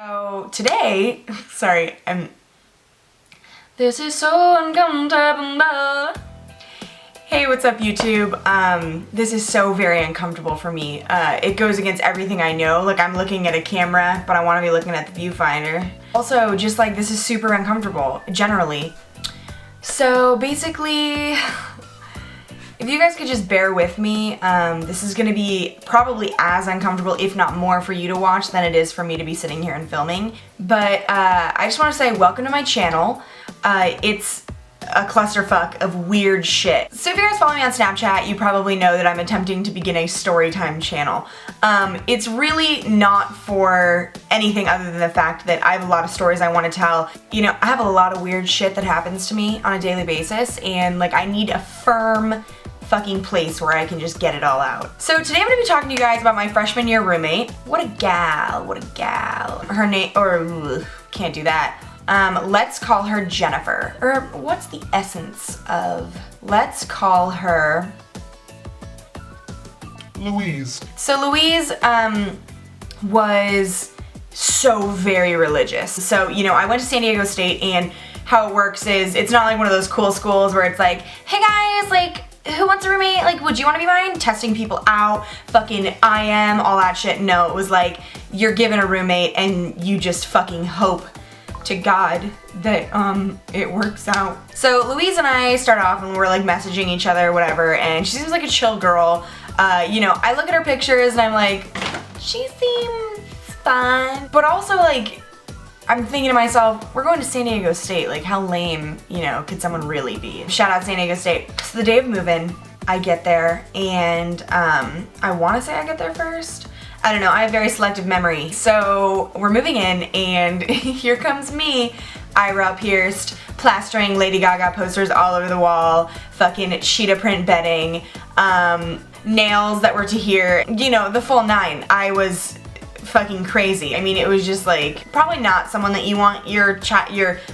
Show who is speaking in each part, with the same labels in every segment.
Speaker 1: So today, this is so uncomfortable. Hey, what's up YouTube? This is so very uncomfortable for me. It goes against everything I know. Like, I'm looking at a camera, but I want to be looking at the viewfinder. Also, just like, this is super uncomfortable, generally. So basically, if you guys could just bear with me, this is gonna be probably as uncomfortable, if not more, for you to watch than it is for me to be sitting here and filming. But I just want to say welcome to my channel. It's a clusterfuck of weird shit. So if you guys follow me on Snapchat, you probably know that I'm attempting to begin a storytime channel. It's really not for anything other than the fact that I have a lot of stories I want to tell. You know, I have a lot of weird shit that happens to me on a daily basis, and like, I need a firm fucking place where I can just get it all out. So today I'm gonna be talking to you guys about my freshman year roommate. What a gal, what a gal. Her name, can't do that. Let's call her Jennifer. Or what's the essence of, let's call her
Speaker 2: Louise.
Speaker 1: So Louise, was so very religious. So, you know, I went to San Diego State, and how it works is, it's not like one of those cool schools where it's like, hey guys, like, who wants a roommate? Like, would you want to be mine? Testing people out, fucking IM, all that shit. No, it was like, you're given a roommate and you just fucking hope to God that it works out. So Louise and I start off and we're like messaging each other, whatever, and she seems like a chill girl. You know, I look at her pictures and I'm like, she seems fun. But also, like, I'm thinking to myself, we're going to San Diego State, like, how lame, you know, could someone really be? Shout out San Diego State. So the day of move-in, I get there, and I want to say I get there first. I don't know, I have very selective memory. So we're moving in, and here comes me, eyebrow pierced, plastering Lady Gaga posters all over the wall, fucking cheetah print bedding, nails that were to here, you know, the full nine. I was fucking crazy. I mean, it was just like, probably not someone that you want your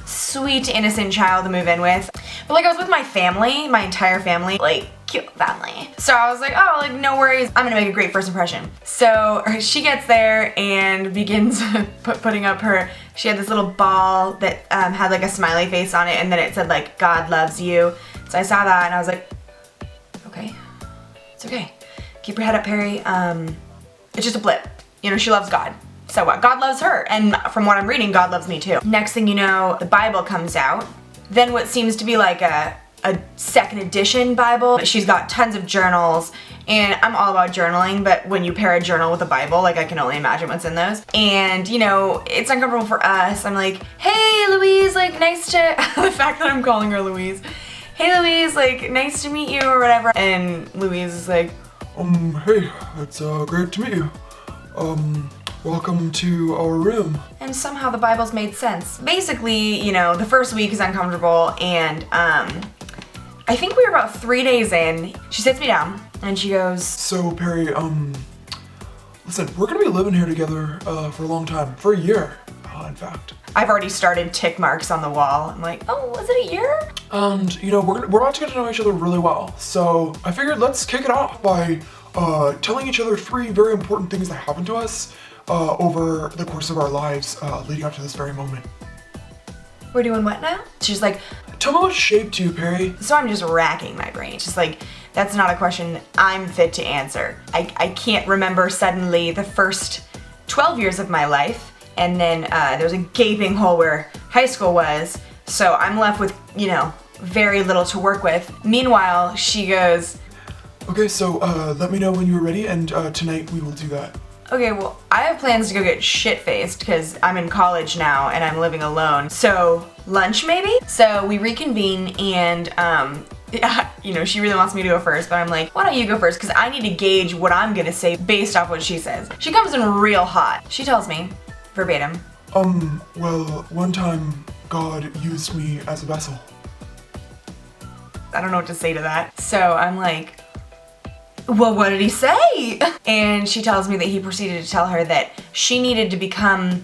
Speaker 1: sweet innocent child to move in with. But like, I was with my family, my entire family, like, cute family. So I was like, oh, like, no worries, I'm gonna make a great first impression. So she gets there and begins putting up her, she had this little ball that had like a smiley face on it, and then it said like, God loves you. So I saw that and I was like, okay, it's okay. Keep your head up, Perry. It's just a blip. You know, she loves God. So what? God loves her. And from what I'm reading, God loves me too. Next thing you know, the Bible comes out. Then what seems to be like a second edition Bible. She's got tons of journals, and I'm all about journaling, but when you pair a journal with a Bible, like, I can only imagine what's in those. And, you know, it's uncomfortable for us. I'm like, hey Louise, like, nice to, the fact that I'm calling her Louise. Hey Louise, like, nice to meet you, or whatever. And Louise is like,
Speaker 2: Hey, it's great to meet you. Welcome to our room.
Speaker 1: And somehow the Bible's made sense. Basically, you know, the first week is uncomfortable, and I think we were about 3 days in. She sits me down and she goes,
Speaker 2: So Perry, listen, we're gonna be living here together for a long time, for a year, in fact.
Speaker 1: I've already started tick marks on the wall. I'm like, oh, was it a year?
Speaker 2: And you know, we're about to get to know each other really well. So I figured let's kick it off by telling each other 3 very important things that happened to us over the course of our lives leading up to this very moment.
Speaker 1: We're doing what now? She's like,
Speaker 2: tell me what shaped you, Perry.
Speaker 1: so I'm just racking my brain. It's just like, that's not a question I'm fit to answer. I can't remember suddenly the first 12 years of my life, and then there's a gaping hole where high school was, so I'm left with, you know, very little to work with. Meanwhile, she goes,
Speaker 2: okay, so let me know when you're ready, and tonight we will do that.
Speaker 1: okay, well, I have plans to go get shit-faced because I'm in college now and I'm living alone. So, lunch maybe? So we reconvene, and you know, she really wants me to go first, but I'm like, why don't you go first? Because I need to gauge what I'm gonna say based off what she says. She comes in real hot. She tells me, verbatim,
Speaker 2: well, one time God used me as a vessel.
Speaker 1: I don't know what to say to that. So I'm like, well, what did he say? And she tells me that he proceeded to tell her that she needed to become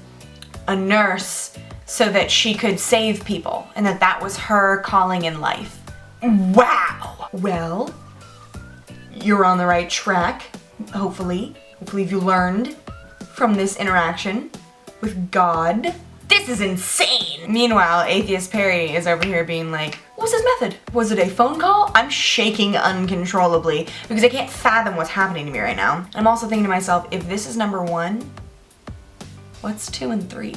Speaker 1: a nurse so that she could save people, and that that was her calling in life. Wow. Well, you're on the right track, hopefully. Hopefully you learned from this interaction. with God. This is insane. Meanwhile, Atheist Perry is over here being like, what was his method? Was it a phone call? I'm shaking uncontrollably because I can't fathom what's happening to me right now. I'm also thinking to myself, if this is number 1, what's 2 and 3?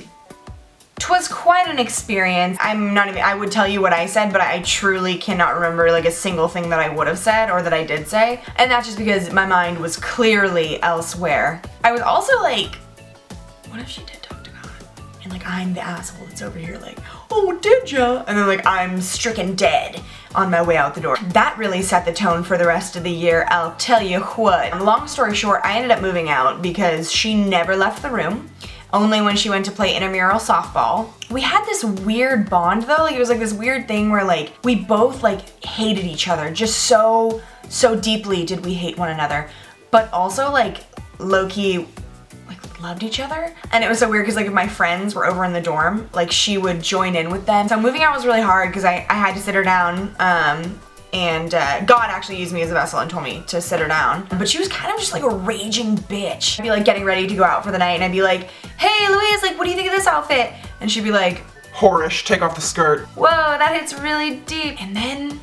Speaker 1: 'Twas quite an experience. I would tell you what I said, but I truly cannot remember like a single thing that I would have said or that I did say. And that's just because my mind was clearly elsewhere. I was also like, what if she did talk to God? And like, I'm the asshole that's over here like, oh, did ya? And then like, I'm stricken dead on my way out the door. That really set the tone for the rest of the year, I'll tell you what. Long story short, I ended up moving out because she never left the room. Only when she went to play intramural softball. We had this weird bond though, like it was like this weird thing where like we both like hated each other, just so deeply did we hate one another, but also like low-key like loved each other. And it was so weird because like if my friends were over in the dorm, like she would join in with them. So moving out was really hard because I had to sit her down, and God actually used me as a vessel and told me to sit her down. But she was kind of just like a raging bitch. I'd be like getting ready to go out for the night and I'd be like, hey Louise, like what do you think of this outfit? And she'd be like,
Speaker 2: whorish, take off the skirt.
Speaker 1: Whoa, that hits really deep. And then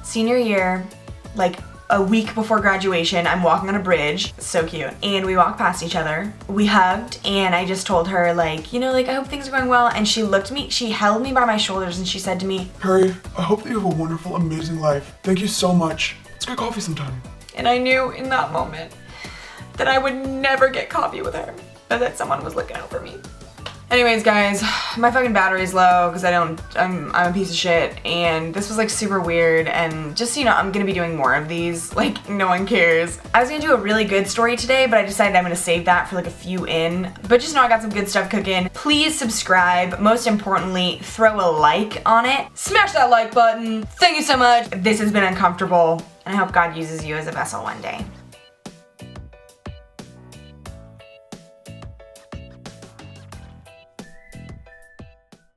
Speaker 1: senior year, like a week before graduation, I'm walking on a bridge, so cute, and we walked past each other. We hugged, and I just told her like, you know, like I hope things are going well, and she looked at me, she held me by my shoulders, and she said to me,
Speaker 2: Perry, I hope that you have a wonderful, amazing life. Thank you so much. Let's get coffee sometime.
Speaker 1: And I knew in that moment that I would never get coffee with her, but that someone was looking out for me. Anyways, guys, my fucking battery's low because I'm a piece of shit, and this was like super weird, and just so you know, I'm gonna be doing more of these, like no one cares. I was gonna do a really good story today, but I decided I'm gonna save that for like a few in, but just know I got some good stuff cooking. Please subscribe, most importantly, throw a like on it. Smash that like button. Thank you so much. This has been uncomfortable, and I hope God uses you as a vessel one day.